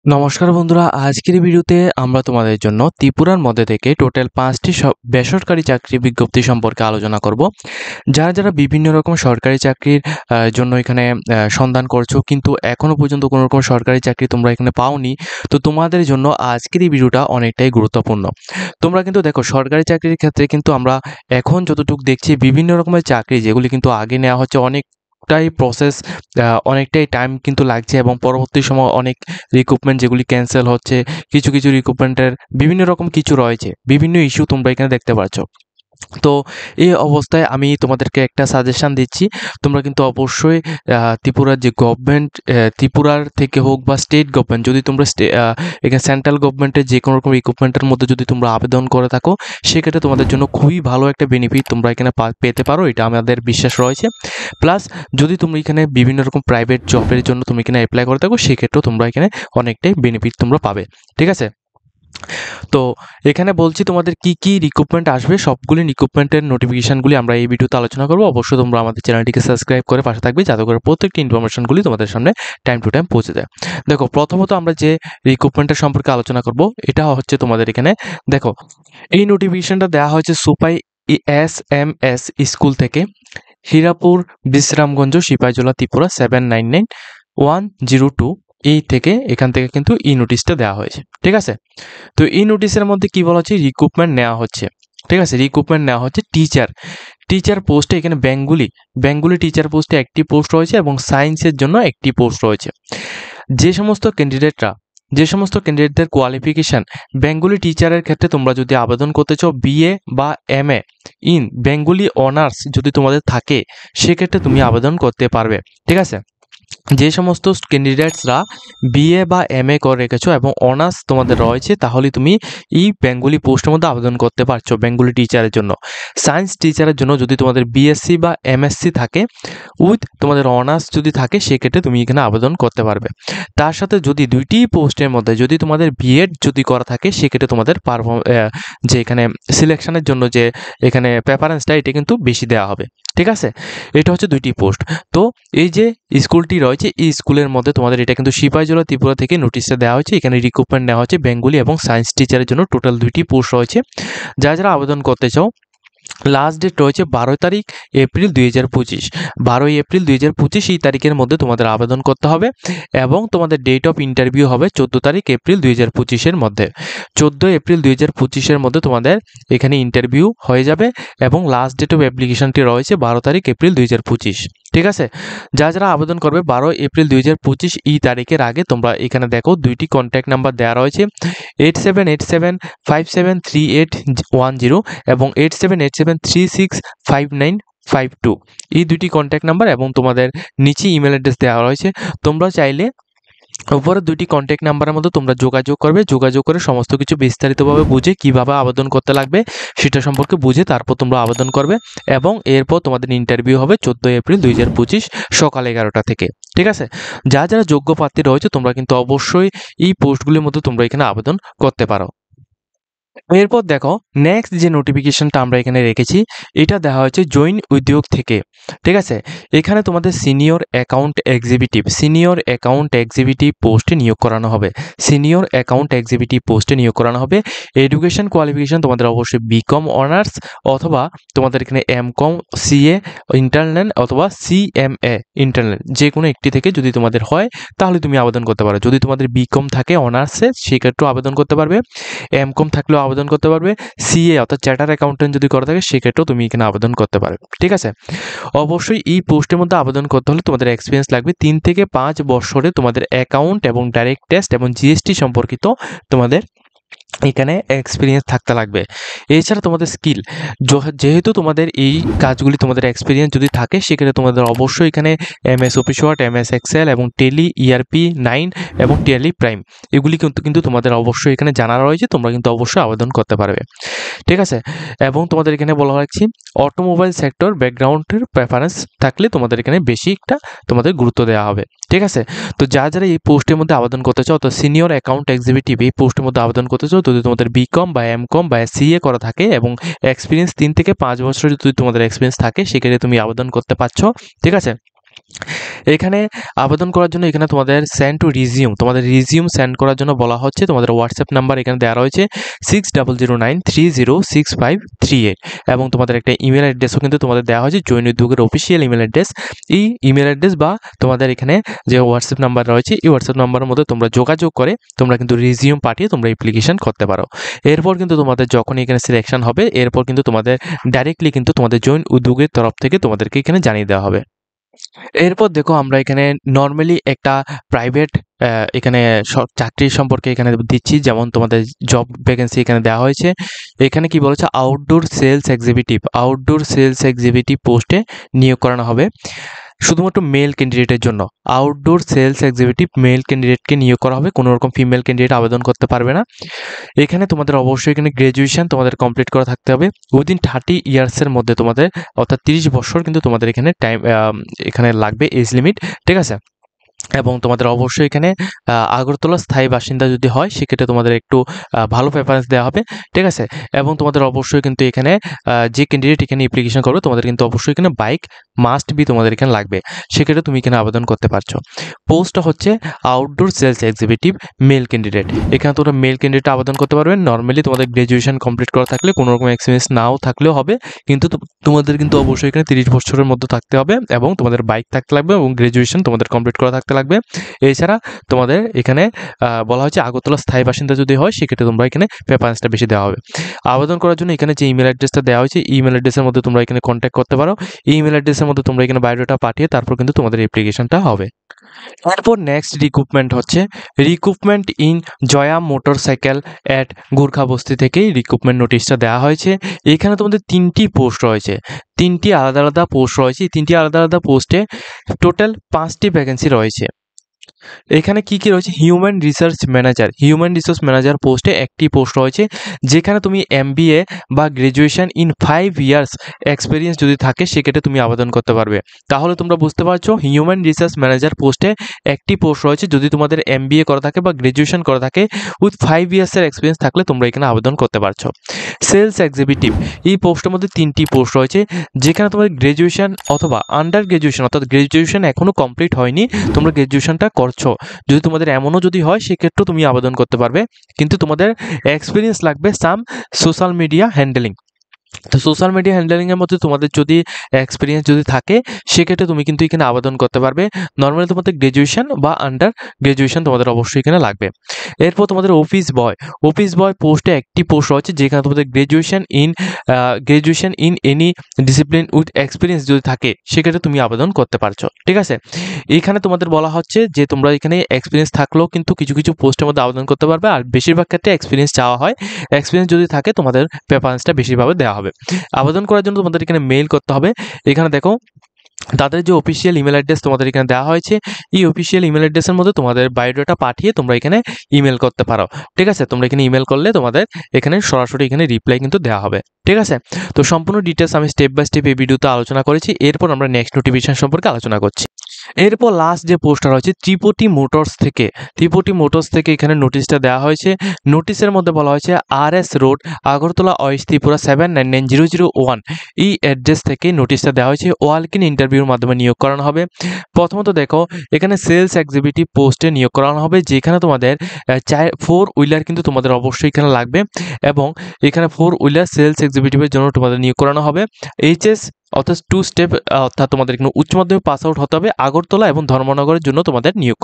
নমস্কার বন্ধুরা, আজকের এই ভিডিওতে আমরা তোমাদের জন্য ত্রিপুরার মধ্যে থেকে টোটাল 5টি বেসরকারি চাকরি বিজ্ঞপ্তি সম্পর্কে আলোচনা করব। যারা বিভিন্ন রকম সরকারি চাকরির জন্য এখানে সন্ধান করছো, কিন্তু এখনো পর্যন্ত কোনো রকম সরকারি চাকরি তোমরা এখানে পাওনি, তো তোমাদের জন্য আজকের এই ভিডিওটা অনেকটাই গুরুত্বপূর্ণ। তোমরা কিন্তু দেখো, সরকারি চাকরির ক্ষেত্রে কিন্তু আমরা এখন যতটুকু দেখছি বিভিন্ন রকমের চাকরি যেগুলি কিন্তু আগে নেওয়া হচ্ছে, অনেকটাই প্রসেস, অনেকটাই টাইম কিন্তু লাগছে এবং পরবর্তী সময় অনেক রিক্রুটমেন্ট যেগুলি ক্যান্সেল হচ্ছে, কিছু রিক্রুটমেন্টের বিভিন্ন রকম কিছু রয়েছে, বিভিন্ন ইস্যু তোমরা এখানে দেখতে পাচ্ছ। তো এই অবস্থায় আমি তোমাদেরকে একটা সাজেশন দিচ্ছি, তোমরা কিন্তু অবশ্যই ত্রিপুরার যে গভর্নমেন্ট, ত্রিপুরার থেকে হোক বা স্টেট গভর্নমেন্ট, যদি তোমরা এখানে সেন্ট্রাল গভর্নমেন্টের যে কোনো রকম রিক্রুটমেন্টের মধ্যে যদি তোমরা আবেদন করে থাকো, সেক্ষেত্রে তোমাদের জন্য খুবই ভালো একটা বেনিফিট তোমরা এখানে পেতে পারো, এটা আমাদের বিশ্বাস রয়েছে। প্লাস যদি তুমি এখানে বিভিন্ন রকম প্রাইভেট জবের জন্য তুমি এখানে অ্যাপ্লাই করে থাকো, সেক্ষেত্রেও তোমরা এখানে অনেকটাই বেনিফিট তোমরা পাবে। ঠিক আছে, তো এখানে বলছি তোমাদের কি রিক্রুটমেন্ট আসবে, সবগুলি রিক্রুটমেন্টের নোটিফিকেশনগুলি আমরা এই ভিডিওতে আলোচনা করবো। অবশ্যই তোমরা আমাদের চ্যানেলটিকে সাবস্ক্রাইব করে পাশে থাকবে, যাতে করে প্রত্যেকটি ইনফরমেশনগুলি তোমাদের সামনে টাইম টু টাইম পৌঁছে যায়। দেখো, প্রথমত আমরা যে রিক্রুটমেন্টের সম্পর্কে আলোচনা করব, এটা হচ্ছে তোমাদের এখানে দেখো, এই নোটিফিকেশনটা দেওয়া হয়েছে সুপাই SMS স্কুল থেকে, হীরাপুর, বিশ্রামগঞ্জ, সিপাহীজলা, ত্রিপুরা 799102 এই থেকে, এখান থেকে কিন্তু ই নোটিশটা দেওয়া হয়েছে। ঠিক আছে, তো এই নোটিশের মধ্যে কি বলা হচ্ছে, রিক্রুটমেন্ট নেওয়া হচ্ছে। ঠিক আছে, রিক্রুটমেন্ট নেওয়া হচ্ছে টিচার পোস্টে, এখানে বেঙ্গলি টিচার পোস্টে একটি পোস্ট রয়েছে এবং সায়েন্সের জন্য একটি পোস্ট রয়েছে। যে সমস্ত ক্যান্ডিডেটদের কোয়ালিফিকেশান বেঙ্গলি টিচারের ক্ষেত্রে তোমরা যদি আবেদন করতে চাও, BA বা MA ইন বেঙ্গলি অনার্স যদি তোমাদের থাকে, সেক্ষেত্রে তুমি আবেদন করতে পারবে। ঠিক আছে, যে সমস্ত ক্যান্ডিডেটসরা BA বা MA করে রেখেছো এবং অনার্স তোমাদের রয়েছে, তাহলে তুমি এই বেঙ্গলি পোস্টের মধ্যে আবেদন করতে পারছো বেঙ্গলি টিচারের জন্য। সায়েন্স টিচারের জন্য যদি তোমাদের BSc বা MSc থাকে উইথ তোমাদের অনার্স যদি থাকে, সেক্ষেত্রে তুমি এখানে আবেদন করতে পারবে। তার সাথে যদি দুইটি পোস্টের মধ্যে যদি তোমাদের B.Ed যদি করা থাকে, সেক্ষেত্রে তোমাদের যে এখানে সিলেকশনের জন্য যে এখানে প্রেফারেন্সটা, এটা কিন্তু বেশি দেওয়া হবে। ঠিক আছে, এটা হচ্ছে দুইটি পোস্ট। তো এই যে স্কুলটি রয়েছে, এই স্কুলের মধ্যে তোমাদের এটা কিন্তু সিপাহীজলা, ত্রিপুরা থেকে নোটিশটা দেওয়া হয়েছে। এখানে রিক্রুটমেন্ট নেওয়া হচ্ছে বেঙ্গলি এবং সায়েন্স টিচারের জন্য, টোটাল দুইটি পোস্ট রয়েছে। যারা আবেদন করতে চাও, লাস্ট ডেট রয়েছে 12 তারিখ এপ্রিল 2025, 12 এপ্রিল 2025 এই তারিখের মধ্যে তোমাদের আবেদন করতে হবে এবং তোমাদের ডেট অফ ইন্টারভিউ হবে 14 তারিখ এপ্রিল 2025-এর মধ্যে। 14 এপ্রিল 2025-এর মধ্যে তোমাদের এখানে ইন্টারভিউ হয়ে যাবে এবং লাস্ট ডেট অফ অ্যাপ্লিকেশনটি রয়েছে 12 তারিখ এপ্রিল 2025। ঠিক আছে, যারা আবেদন করবে 12 এপ্রিল 2025 এই তারিখের আগে, তোমরা এখানে দেখো দুইটি কন্ট্যাক্ট নাম্বার দেওয়া রয়েছে, 8787573810 এবং 8787365952, এই দুইটি কন্ট্যাক্ট নাম্বার এবং তোমাদের নিচে ইমেল অ্যাড্রেস দেওয়া রয়েছে। তোমরা চাইলে উপরের দুইটি কন্ট্যাক্ট নাম্বারের মধ্যে তোমরা যোগাযোগ করবে, যোগাযোগ করে সমস্ত কিছু বিস্তারিতভাবে বুঝে কিভাবে আবেদন করতে লাগবে সেটা সম্পর্কে বুঝে তারপর তোমরা আবেদন করবে এবং এরপর তোমাদের ইন্টারভিউ হবে 14 এপ্রিল 2025 সকাল 11টা থেকে। ঠিক আছে, যারা যোগ্য প্রার্থী রয়েছে, তোমরা কিন্তু অবশ্যই এই পোস্টগুলির মধ্যে তোমরা এখানে আবেদন করতে পারো। এরপর দেখো, নেক্সট যে নোটিফিকেশনটা আমরা এখানে রেখেছি, এটা দেওয়া হয়েছে জৈন উদ্যোগ থেকে। ঠিক আছে, এখানে তোমাদের সিনিয়র অ্যাকাউন্ট এক্সিকিউটিভ পোস্টে নিয়োগ করানো হবে। এডুকেশন কোয়ালিফিকেশন তোমাদের অবশ্যই BCom অনার্স অথবা তোমাদের এখানে MCom CA ইন্টারনাল অথবা CMA ইন্টারনাল, যে কোনো একটি থেকে যদি তোমাদের হয়, তাহলে তুমি আবেদন করতে পারো। যদি তোমাদের BCom থাকে অনার্সে, সেক্ষেত্রেও আবেদন করতে পারবে, MCom থাকলেও আবেদন করতে পারবে, CA অর্থাৎ চার্টার অ্যাকাউন্টেন্ট যদি করা থাকে, সেক্ষেত্রেও তুমি এখানে আবেদন করতে পারবে। ঠিক আছে, অবশ্যই এই পোস্টের মধ্যে আবেদন করতে হলে তোমাদের এক্সপিরিয়েন্স লাগবে 3 থেকে 5 বছরে, তোমাদের অ্যাকাউন্ট এবং ডাইরেক্ট টেস্ট এবং GST সম্পর্কিত তোমাদের এখানে এক্সপিরিয়েন্স থাকতে লাগবে। এছাড়া তোমাদের স্কিল, যেহেতু তোমাদের এই কাজগুলি তোমাদের এক্সপিরিয়েন্স যদি থাকে, সেক্ষেত্রে তোমাদের অবশ্যই এখানে MS office word, MS excel এবং টেলি ERP9 এবং টেলি প্রাইম, এগুলি কিন্তু তোমাদের অবশ্যই এখানে জানা রয়েছে, তোমরা কিন্তু অবশ্যই আবেদন করতে পারবে। ঠিক আছে, এবং তোমাদের এখানে বলা রাখছি, অটোমোবাইল সেক্টর ব্যাকগ্রাউন্ডের প্রেফারেন্স থাকলে তোমাদের এখানে বেশি একটা তোমাদের গুরুত্ব দেওয়া হবে। ঠিক আছে, তো যারা এই পোস্টের মধ্যে আবেদন করতে চাও, তো সিনিয়র অ্যাকাউন্ট এক্সিকিউটিভ এই পোস্টের মধ্যে আবেদন করতে চাও, যদি তোমাদের BCom বা MCom বা CA করা থাকে এবং এক্সপিরিয়েন্স 3 থেকে 5 বছরের যদি তোমাদের এক্সপিরিয়েন্স থাকে, সেক্ষেত্রে তুমি আবেদন করতে পারছো। ঠিক আছে, এখানে আবেদন করার জন্য এখানে তোমাদের সেন্ড টু রিজিউম, তোমাদের রিজিউম সেন্ড করার জন্য বলা হচ্ছে। তোমাদের হোয়াটসঅ্যাপ নাম্বার এখানে দেওয়া রয়েছে 6009306538 এবং তোমাদের একটা ইমেল অ্যাড্রেসও কিন্তু তোমাদের দেওয়া হয়েছে, জৈন উদ্যোগের অফিসিয়াল ইমেল অ্যাড্রেস। এই ইমেল অ্যাড্রেস বা তোমাদের এখানে যে হোয়াটসঅ্যাপ নাম্বার রয়েছে এই হোয়াটসঅ্যাপ নাম্বারের মধ্যে তোমরা যোগাযোগ করে তোমরা কিন্তু রিজিউম পাঠিয়ে তোমরা অ্যাপ্লিকেশন করতে পারো। এরপর কিন্তু তোমাদের যখন এখানে সিলেকশন হবে এরপর কিন্তু তোমাদের ডাইরেক্টলি কিন্তু তোমাদের জৈন উদ্যোগের তরফ থেকে তোমাদেরকে এখানে জানিয়ে দেওয়া হবে। এরপর দেখো আমরা এখানে নর্মালি একটা প্রাইভেট এখানে চাকরির সম্পর্কে এখানে দিচ্ছি, যেমন তোমাদের জব ভ্যাকেন্সি এখানে দেওয়া হয়েছে। এখানে কি বলেছে, আউটডোর সেলস এক্সিকিউটিভ পোস্টে নিয়োগ করানো হবে শুধুমাত্র মেল ক্যান্ডিডেটের জন্য। আউটডোর সেলস এক্সিকিউটিভ মেল ক্যান্ডিডেটকে নিয়োগ করা হবে, কোনো রকম ফিমেল ক্যান্ডিডেট আবেদন করতে পারবে না। এখানে তোমাদের অবশ্যই এখানে গ্র্যাজুয়েশন তোমাদের কমপ্লিট করা থাকতে হবে উইদিন 30 ইয়ার্সের মধ্যে, তোমাদের অর্থাৎ 30 বছর কিন্তু তোমাদের এখানে টাইম এখানে লাগবে এজ লিমিট, ঠিক আছে। এবং তোমাদের অবশ্যই এখানে আগরতলা স্থায়ী বাসিন্দা যদি হয় সেক্ষেত্রে তোমাদের একটু ভালো প্রেফারেন্স দেওয়া হবে, ঠিক আছে। এবং তোমাদের অবশ্যই কিন্তু এখানে যে ক্যান্ডিডেট এখানে অ্যাপ্লিকেশন করবে তোমাদের কিন্তু অবশ্যই এখানে বাইক মাস্ট বি তোমাদের এখানে লাগবে, সেক্ষেত্রে তুমি এখানে আবেদন করতে পারছো। পোস্টটা হচ্ছে outdoor sales executive male candidate. এখানে তোমরা মেল ক্যান্ডিডেট আবেদন করতে পারবে। নর্মালি তোমাদের গ্র্যাজুয়েশন কমপ্লিট করা থাকলে কোনো রকম এক্সপিরিয়েন্স নাও থাকলেও হবে, কিন্তু তোমাদের কিন্তু অবশ্যই এখানে 30 বছরের মধ্যে থাকতে হবে এবং তোমাদের বাইক থাকতে লাগবে এবং গ্র্যাজুয়েশন তোমাদের কমপ্লিট করা থাকতে লাগবে। এছাড়া তোমাদের এখানে বলা হয়েছে আগরতলা স্থায়ী বাসিন্দা যদি হয় সেক্ষেত্রে তোমরা এখানে প্রেফারেন্সটা বেশি দেওয়া হবে। আবেদন করার জন্য এখানে যে ইমেল অ্যাড্রেসটা দেওয়া হয়েছে ইমেল অ্যাড্রেসের মধ্যে তোমরা এখানে কন্ট্যাক্ট করতে পারো। এই ইমেল অ্যাড্রেসের মধ্যে তোমরা এখানে বায়োডাটা পাঠিয়ে তারপর কিন্তু তোমাদের অ্যাপ্লিকেশনটা হবে। এরপর নেক্সট রিক্রুটমেন্ট হচ্ছে recruitment in Jaya motorcycle at Gorkhabasti থেকেই রিক্রুটমেন্ট নোটিশটা দেওয়া হয়েছে। এখানে তোমাদের 3টি পোস্ট রয়েছে, 3টি আলাদা আলাদা পোস্ট রয়েছে। 3টি আলাদা আলাদা পোস্টে টোটাল 5টি ভ্যাকেন্সি রয়েছে। এখানে কি কি রয়েছে, হিউম্যান রিসোর্স ম্যানেজার পোস্টে একটি পোস্ট রয়েছে, যেখানে তুমি MBA বা গ্র্যাজুয়েশন ইন 5 ইয়ার্স এক্সপিরিয়েন্স যদি থাকে সেক্ষেত্রে তুমি আবেদন করতে পারবে। তাহলে তোমরা বুঝতে পারছো হিউম্যান রিসোর্স ম্যানেজার পোস্টে একটি পোস্ট রয়েছে, যদি তোমাদের MBA করা থাকে বা গ্র্যাজুয়েশন করা থাকে উইথ 5 ইয়ার্সের এক্সপিরিয়েন্স থাকলে তোমরা এখানে আবেদন করতে পারছো। সেলস এক্সিকিউটিভ এই পোস্টের মধ্যে 3টি পোস্ট রয়েছে, যেখানে তোমাদের গ্র্যাজুয়েশন অথবা আন্ডার গ্র্যাজুয়েশন অর্থাৎ গ্র্যাজুয়েশন এখনও কমপ্লিট হয়নি, তোমরা গ্র্যাজুয়েশনটা করছো, যদি তোমাদের এমনও যদি হয় সেক্ষেত্রেও তুমি আবেদন করতে পারবে, কিন্তু তোমাদের এক্সপিরিয়েন্স লাগবে সাম সোশ্যাল মিডিয়া হ্যান্ডেলিং। তো সোশ্যাল মিডিয়া হ্যান্ডেলিংয়ের মধ্যে তোমাদের যদি এক্সপিরিয়েন্স যদি থাকে সেক্ষেত্রে তুমি কিন্তু এখানে আবেদন করতে পারবে। নর্মালি তোমাদের গ্র্যাজুয়েশন বা আন্ডার গ্র্যাজুয়েশন তোমাদের অবশ্যই এখানে লাগবে। এরপর তোমাদের অফিস বয় পোস্টে একটি পোস্ট রয়েছে, যেখানে তোমাদের graduation in any discipline with experience যদি থাকে সেক্ষেত্রে তুমি আবেদন করতে পারছো, ঠিক আছে। এখানে তোমাদের বলা হচ্ছে যে তোমরা এখানে এক্সপিরিয়েন্স থাকলেও কিন্তু কিছু কিছু পোস্টের মধ্যে আবেদন করতে পারবে, আর বেশিরভাগ ক্ষেত্রে এক্সপিরিয়েন্স চাওয়া হয়। এক্সপিরিয়েন্স যদি থাকে তোমাদের প্রেফারেন্সটা বেশিভাবে দেওয়া হবে। আবেদন করার জন্য তোমাদের এখানে মেইল করতে হবে। এখানে দেখো তাদের যে অফিসিয়াল ইমেল অ্যাড্রেস তোমাদের এখানে দেওয়া হয়েছে, এই অফিসিয়াল ইমেল অ্যাড্রেসের মধ্যে তোমাদের বায়োডাটা পাঠিয়ে তোমরা এখানে ইমেল করতে পারো, ঠিক আছে। তোমরা এখানে ইমেল করলে তোমাদের এখানে সরাসরি এখানে রিপ্লাই কিন্তু দেওয়া হবে, ঠিক আছে। তো সম্পূর্ণ ডিটেলস আমি স্টেপ বাই স্টেপ এই ভিডিওতে আলোচনা করেছি। এরপর আমরা নেক্সট নোটিফিকেশন সম্পর্কে আলোচনা করছি। এরপর লাস্ট যে পোস্টটা রয়েছে ত্রিপুটি মোটরস থেকে এখানে নোটিশটা দেওয়া হয়েছে। নোটিশের মধ্যে বলা হয়েছে RS road Agartala West Tripura 799001 এই অ্যাড্রেস থেকে নোটিশটা দেওয়া হয়েছে। ওয়ালক-ইন ইন্টারভিউর মাধ্যমে নিয়োগ করানো হবে। প্রথমত দেখো এখানে সেলস এক্সিকিউটিভ পোস্টে নিয়োগ করানো হবে, যেখানে তোমাদের 4 হুইলার কিন্তু তোমাদের অবশ্যই এখানে লাগবে, এবং এখানে 4 হুইলার সেলস এক্সিকিউটিভের জন্য তোমাদের নিয়োগ করানো হবে। HS অর্থাৎ 2 স্টেপ অর্থাৎ তোমাদের এখানে উচ্চ মাধ্যমিক পাস আউট হতে হবে। আগরতলা এবং ধর্মনগরের জন্য তোমাদের নিয়োগ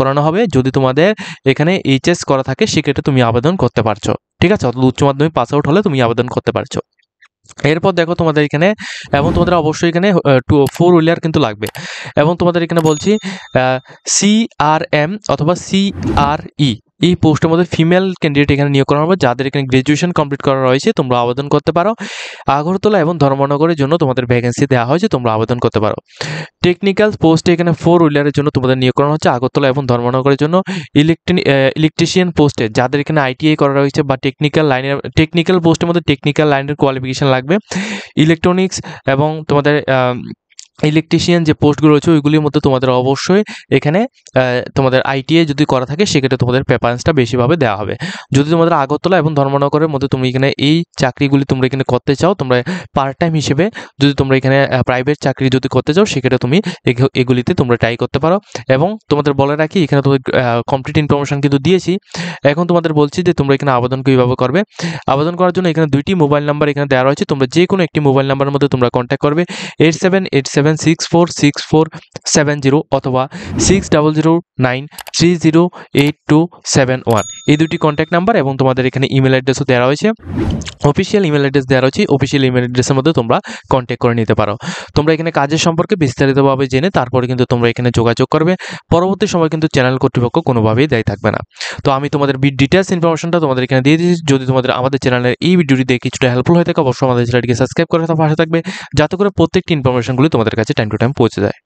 করানো হবে। যদি তোমাদের এখানে HS করা থাকে সেক্ষেত্রে তুমি আবেদন করতে পারছো, ঠিক আছে। অর্থাৎ উচ্চ মাধ্যমিক পাস আউট হলে তুমি আবেদন করতে পারছো। এরপর দেখো তোমাদের এখানে এবং তোমাদের অবশ্যই এখানে 4 হুইলার কিন্তু লাগবে, এবং তোমাদের এখানে বলছি CRM অথবা CRE এই পোস্টের মধ্যে ফিমেল ক্যান্ডিডেট এখানে নিয়োগ করা হবে, যাদের এখানে গ্র্যাজুয়েশন কমপ্লিট করা রয়েছে তোমরা আবেদন করতে পারো। আগরতলা এবং ধর্মনগরের জন্য তোমাদের ভ্যাকেন্সি দেওয়া হয়েছে, তোমরা আবেদন করতে পারো। টেকনিক্যাল পোস্টে এখানে 4 হুইলারের জন্য তোমাদের নিয়োগ করা হচ্ছে আগরতলা এবং ধর্মনগরের জন্য। ইলেকট্রিশিয়ান পোস্টে যাদের এখানে ITI করা রয়েছে বা টেকনিক্যাল পোস্টের মধ্যে টেকনিক্যাল লাইনের কোয়ালিফিকেশন লাগবে। ইলেকট্রনিক্স এবং তোমাদের ইলেকট্রিশিয়ান যে পোস্টগুলো রয়েছে ওইগুলির মধ্যে তোমাদের অবশ্যই এখানে তোমাদের আইটিআই যদি করা থাকে সেক্ষেত্রে তোমাদের প্রেফারেন্সটা বেশিভাবে দেওয়া হবে। যদি তোমাদের আগরতলা এবং ধর্মনগরের মধ্যে তুমি এখানে এই চাকরিগুলি তোমরা এখানে করতে চাও, তোমরা পার্ট টাইম হিসেবে যদি তোমরা এখানে প্রাইভেট চাকরি যদি করতে চাও সেক্ষেত্রে তুমি এগুলিতে তোমরা ট্রাই করতে পারো। এবং তোমাদের বলে রাখি এখানে তোমাদের কমপ্লিট ইনফরমেশন কিন্তু দিয়েছি। এখন তোমাদের বলছি যে তোমরা এখানে আবেদন কীভাবে করবে। আবেদন করার জন্য এখানে 2টি মোবাইল নাম্বার এখানে দেওয়া রয়েছে, তোমরা যে কোনো একটি মোবাইল নাম্বারের মধ্যে তোমরা কন্ট্যাক্ট করবে 8787646470 অথবা 6009308271, এই দুটি কন্ট্যাক্ট নাম্বার। এবং তোমাদের এখানে ইমেল অ্যাড্রেসও দেওয়া রয়েছে, অফিসিয়াল ইমেল অ্যাড্রেস দেওয়া রয়েছে, অফিসিয়াল ইমেল অ্যাড্রেসের মধ্যে তোমরা কন্ট্যাক্ট করে নিতে পারো। তোমরা এখানে কাজের সম্পর্কে বিস্তারিতভাবে জেনে তারপরে কিন্তু তোমরা এখানে যোগাযোগ করবে। পরবর্তী সময় কিন্তু চ্যানেল কর্তৃপক্ষ কোনোভাবেই দায়ী থাকবে না। তো আমি তোমাদের ডিটেলস ইনফরমেশনটা তোমাদের এখানে দিয়ে দিয়েছি। যদি তোমাদের আমাদের চ্যানেলের এই ভিডিওটি দেখে কিছুটা হেল্পফুল হয়ে থাকে অবশ্যই আমাদের চ্যানেলটিকে সাবস্ক্রাইব করে পাশে থাকবে, যাতে করে প্রত্যেকটি ইনফরমেশনগুলি তোমাদের কাছে টাইম টু টাইম পৌঁছে যায়।